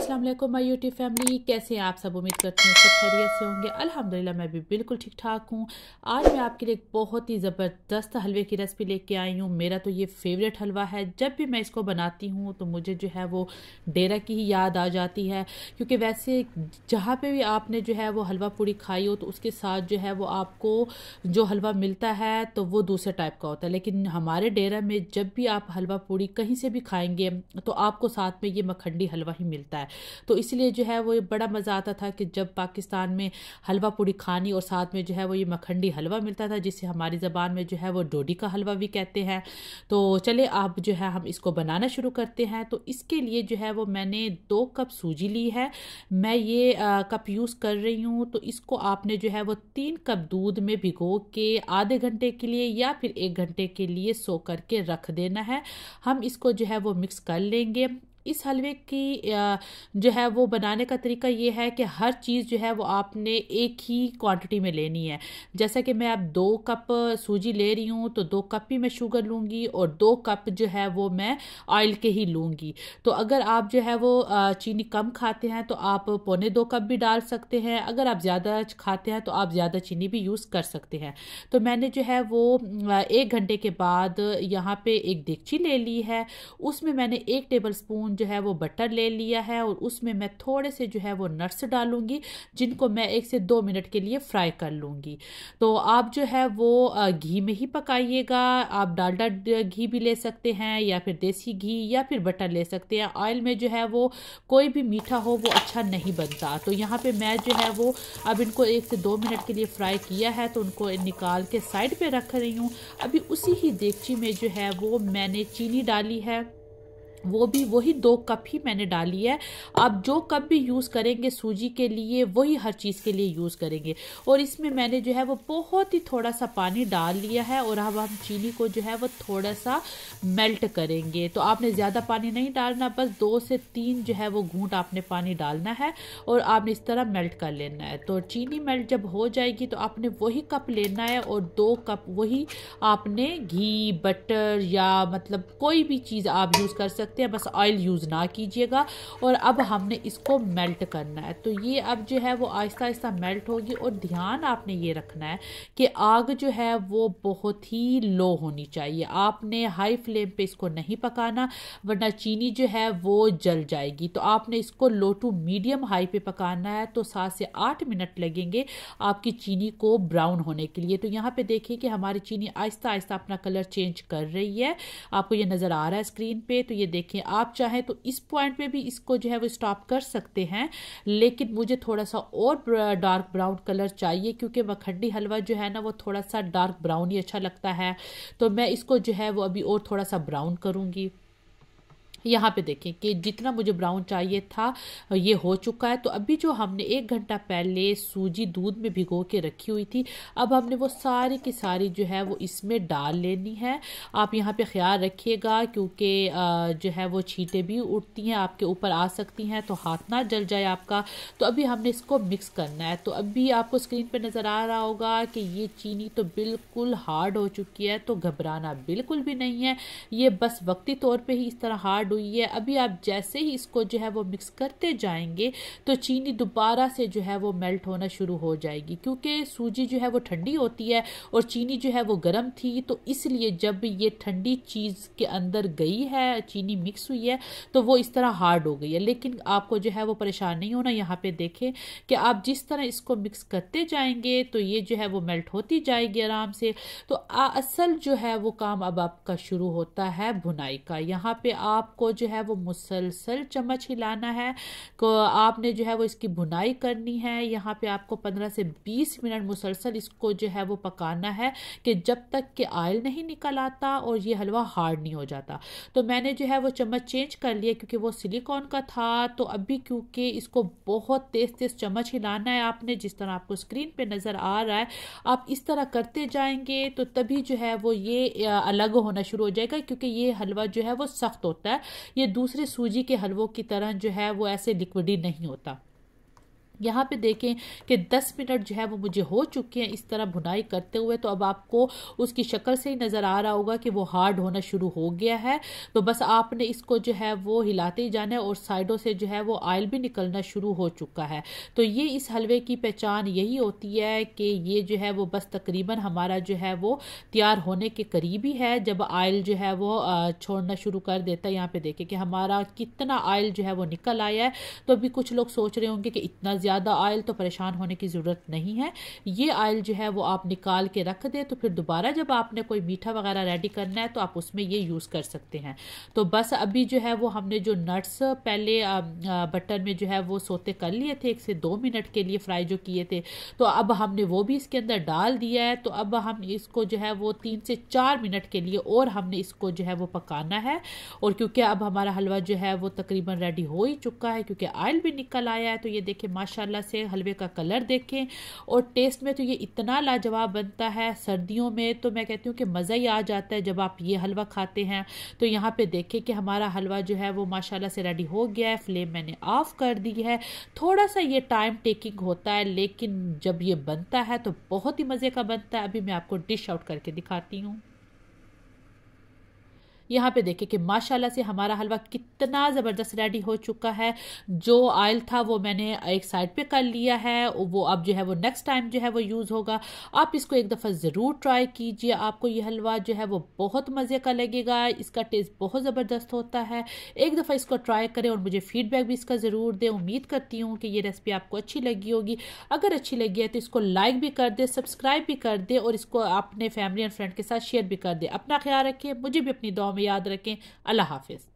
अस्सलाम वालेकुम my YouTube family, कैसे हैं आप सब। उम्मीद करती हूँ सब खैरियत से होंगे। अल्हम्दुलिल्लाह मैं भी बिल्कुल ठीक ठाक हूँ। आज मैं आपके लिए एक बहुत ही ज़बरदस्त हलवे की रेसिपी लेके आई हूँ। मेरा तो ये फेवरेट हलवा है। जब भी मैं इसको बनाती हूँ तो मुझे जो है वो डेरा की ही याद आ जाती है, क्योंकि वैसे जहाँ पे भी आपने जो है वो हलवा पूड़ी खाई हो तो उसके साथ जो है वो आपको जो हलवा मिलता है तो वो दूसरे टाइप का होता है। लेकिन हमारे डेरा में जब भी आप हलवा पूड़ी कहीं से भी खाएंगे तो आपको साथ में ये मखंडी हलवा ही मिलता है। तो इसलिए जो है वो बड़ा मज़ा आता था कि जब पाकिस्तान में हलवा पूड़ी खानी और साथ में जो है वो ये मखंडी हलवा मिलता था, जिसे हमारी ज़बान में जो है वो डोडी का हलवा भी कहते हैं। तो चले आप जो है हम इसको बनाना शुरू करते हैं। तो इसके लिए जो है वो मैंने 2 कप सूजी ली है। मैं ये कप यूज़ कर रही हूँ। तो इसको आपने जो है वो 3 कप दूध में भिगो के आधे घंटे के लिए या फिर 1 घंटे के लिए सो करके रख देना है। हम इसको जो है वो मिक्स कर लेंगे। इस हलवे की जो है वो बनाने का तरीका ये है कि हर चीज़ जो है वो आपने एक ही क्वांटिटी में लेनी है। जैसा कि मैं अब 2 कप सूजी ले रही हूँ तो 2 कप ही मैं शुगर लूँगी और 2 कप जो है वो मैं ऑयल के ही लूँगी। तो अगर आप जो है वो चीनी कम खाते हैं तो आप 1.25 कप भी डाल सकते हैं। अगर आप ज़्यादा खाते हैं तो आप ज़्यादा चीनी भी यूज़ कर सकते हैं। तो मैंने जो है वो 1 घंटे के बाद यहाँ पे एक देगची ले ली है। उसमें मैंने 1 टेबल स्पून जो है वो बटर ले लिया है और उसमें मैं थोड़े से जो है वो नट्स डालूंगी, जिनको मैं 1 से 2 मिनट के लिए फ्राई कर लूँगी। तो आप जो है वो घी में ही पकाइएगा। आप डालडा घी भी ले सकते हैं या फिर देसी घी या फिर बटर ले सकते हैं। ऑयल में जो है वो कोई भी मीठा हो वो अच्छा नहीं बनता। तो यहाँ पे मैं जो है वो अब इनको 1 से 2 मिनट के लिए फ्राई किया है तो उनको निकाल के साइड पे रख रही हूँ। अभी उसी ही देगची में जो है वो मैंने चीनी डाली है, वो भी वही 2 कप ही मैंने डाली है। आप जो कप भी यूज़ करेंगे सूजी के लिए वही हर चीज़ के लिए यूज़ करेंगे। और इसमें मैंने जो है वो बहुत ही थोड़ा सा पानी डाल लिया है और अब हम चीनी को जो है वो थोड़ा सा मेल्ट करेंगे। तो आपने ज़्यादा पानी नहीं डालना, बस 2 से 3 जो है वो घूंट आपने पानी डालना है और आपने इस तरह मेल्ट कर लेना है। तो चीनी मेल्ट जब हो जाएगी तो आपने वही कप लेना है और 2 कप वही आपने घी बटर या मतलब कोई भी चीज़ आप यूज़ कर सकते हैं, बस ऑयल यूज़ ना कीजिएगा। और अब हमने इसको मेल्ट करना है। तो ये अब जो है वो आहिस्ता आहिस्ता मेल्ट होगी और ध्यान आपने ये रखना है कि आग जो है वो बहुत ही लो होनी चाहिए। आपने हाई फ्लेम पे इसको नहीं पकाना वरना चीनी जो है वो जल जाएगी। तो आपने इसको लो टू मीडियम हाई पे पकाना है। तो 7 से 8 मिनट लगेंगे आपकी चीनी को ब्राउन होने के लिए। तो यहाँ पे देखिए कि हमारी चीनी आहिस्ता आहिस्ता अपना कलर चेंज कर रही है। आपको ये नज़र आ रहा है स्क्रीन पे। तो ये देखिए, आप चाहें तो इस पॉइंट पे भी इसको जो है वो स्टॉप कर सकते हैं, लेकिन मुझे थोड़ा सा और डार्क ब्राउन कलर चाहिए क्योंकि मखंडी हलवा जो है ना वो थोड़ा सा डार्क ब्राउन ही अच्छा लगता है। तो मैं इसको जो है वो अभी और थोड़ा सा ब्राउन करूँगी। यहाँ पे देखें कि जितना मुझे ब्राउन चाहिए था ये हो चुका है। तो अभी जो हमने 1 घंटा पहले सूजी दूध में भिगो के रखी हुई थी, अब हमने वो सारी की सारी जो है वो इसमें डाल लेनी है। आप यहाँ पे ख्याल रखिएगा क्योंकि जो है वो छींटे भी उठती हैं, आपके ऊपर आ सकती हैं, तो हाथ ना जल जाए आपका। तो अभी हमने इसको मिक्स करना है। तो अभी आपको स्क्रीन पर नज़र आ रहा होगा कि ये चीनी तो बिल्कुल हार्ड हो चुकी है। तो घबराना बिल्कुल भी नहीं है, ये बस वक्ती तौर पर ही इस तरह हार्ड हुई है। अभी आप जैसे ही इसको जो है वो मिक्स करते जाएंगे तो चीनी दोबारा से जो है वो मेल्ट होना शुरू हो जाएगी, क्योंकि सूजी जो है वो ठंडी होती है और चीनी जो है वो गर्म थी। तो इसलिए जब ये ठंडी चीज़ के अंदर गई है, चीनी मिक्स हुई है, तो वो इस तरह हार्ड हो गई है। लेकिन आपको जो है वो परेशान नहीं होना। यहाँ पे देखें कि आप जिस तरह इसको मिक्स करते जाएंगे तो ये जो है वो मेल्ट होती जाएगी आराम से। तो असल जो है वो काम अब आपका शुरू होता है भुनाई का। यहाँ पे आपको जो है वो मुसलसल चम्मच हिलाना है। को आपने जो है वो इसकी भुनाई करनी है। यहाँ पे आपको 15 से 20 मिनट मुसलसल इसको जो है वो पकाना है कि जब तक कि ऑयल नहीं निकल आता और ये हलवा हार्ड नहीं हो जाता। तो मैंने जो है वो चम्मच चेंज कर लिया क्योंकि वो सिलिकॉन का था। तो अभी क्योंकि इसको बहुत तेज तेज चम्मच हिलाना है आपने, जिस तरह आपको स्क्रीन पे नज़र आ रहा है, आप इस तरह करते जाएंगे तो तभी जो है वो ये अलग होना शुरू हो जाएगा, क्योंकि ये हलवा जो है वो सख्त होता है। ये दूसरे सूजी के हलवों की तरह जो है वो ऐसे लिक्विडी नहीं होता। यहाँ पे देखें कि 10 मिनट जो है वो मुझे हो चुके हैं इस तरह भुनाई करते हुए। तो अब आपको उसकी शक्ल से ही नज़र आ रहा होगा कि वो हार्ड होना शुरू हो गया है। तो बस आपने इसको जो है वो हिलाते ही जाना है और साइडों से जो है वो ऑयल भी निकलना शुरू हो चुका है। तो ये इस हलवे की पहचान यही होती है कि ये जो है वो बस तकरीबन हमारा जो है वो तैयार होने के करीब ही है, जब ऑयल जो है वो छोड़ना शुरू कर देता है। यहाँ पे देखें कि हमारा कितना ऑयल जो है वो निकल आया है। तो अभी कुछ लोग सोच रहे होंगे कि इतना ज़्यादा ऑयल, तो परेशान होने की ज़रूरत नहीं है। ये ऑयल जो है वो आप निकाल के रख दें, तो फिर दोबारा जब आपने कोई मीठा वगैरह रेडी करना है तो आप उसमें ये यूज़ कर सकते हैं। तो बस अभी जो है वो हमने जो नट्स पहले बटर में जो है वो सोते कर लिए थे 1 से 2 मिनट के लिए फ्राई जो किए थे, तो अब हमने वो भी इसके अंदर डाल दिया है। तो अब हम इसको जो है वो 3 से 4 मिनट के लिए और हमने इसको जो है वो पकाना है। और क्योंकि अब हमारा हलवा जो है वो तकरीबन रेडी हो ही चुका है, क्योंकि ऑयल भी निकल आया है। तो ये देखें माशाल्लाह से हलवे का कलर देखें, और टेस्ट में तो ये इतना लाजवाब बनता है। सर्दियों में तो मैं कहती हूँ कि मज़ा ही आ जाता है जब आप ये हलवा खाते हैं। तो यहाँ पे देखें कि हमारा हलवा जो है वो माशाल्लाह से रेडी हो गया है। फ्लेम मैंने ऑफ कर दी है। थोड़ा सा ये टाइम टेकिंग होता है, लेकिन जब ये बनता है तो बहुत ही मज़े का बनता है। अभी मैं आपको डिश आउट करके दिखाती हूँ। यहाँ पे देखें कि माशाल्लाह से हमारा हलवा कितना ज़बरदस्त रेडी हो चुका है। जो ऑयल था वो मैंने एक साइड पे कर लिया है, वो अब जो है वो नेक्स्ट टाइम जो है वो यूज़ होगा। आप इसको एक दफ़ा ज़रूर ट्राई कीजिए, आपको ये हलवा जो है वो बहुत मज़े का लगेगा। इसका टेस्ट बहुत ज़बरदस्त होता है। एक दफ़ा इसको ट्राई करें और मुझे फ़ीडबैक भी इसका ज़रूर दें। उम्मीद करती हूँ कि ये रेसिपी आपको अच्छी लगी होगी। अगर अच्छी लगी है तो इसको लाइक भी कर दें, सब्सक्राइब भी कर दें, और इसको अपने फैमिली एंड फ्रेंड के साथ शेयर भी कर दें। अपना ख्याल रखें, मुझे भी अपनी दुआ में याद रखें। अल्लाह हाफिज़।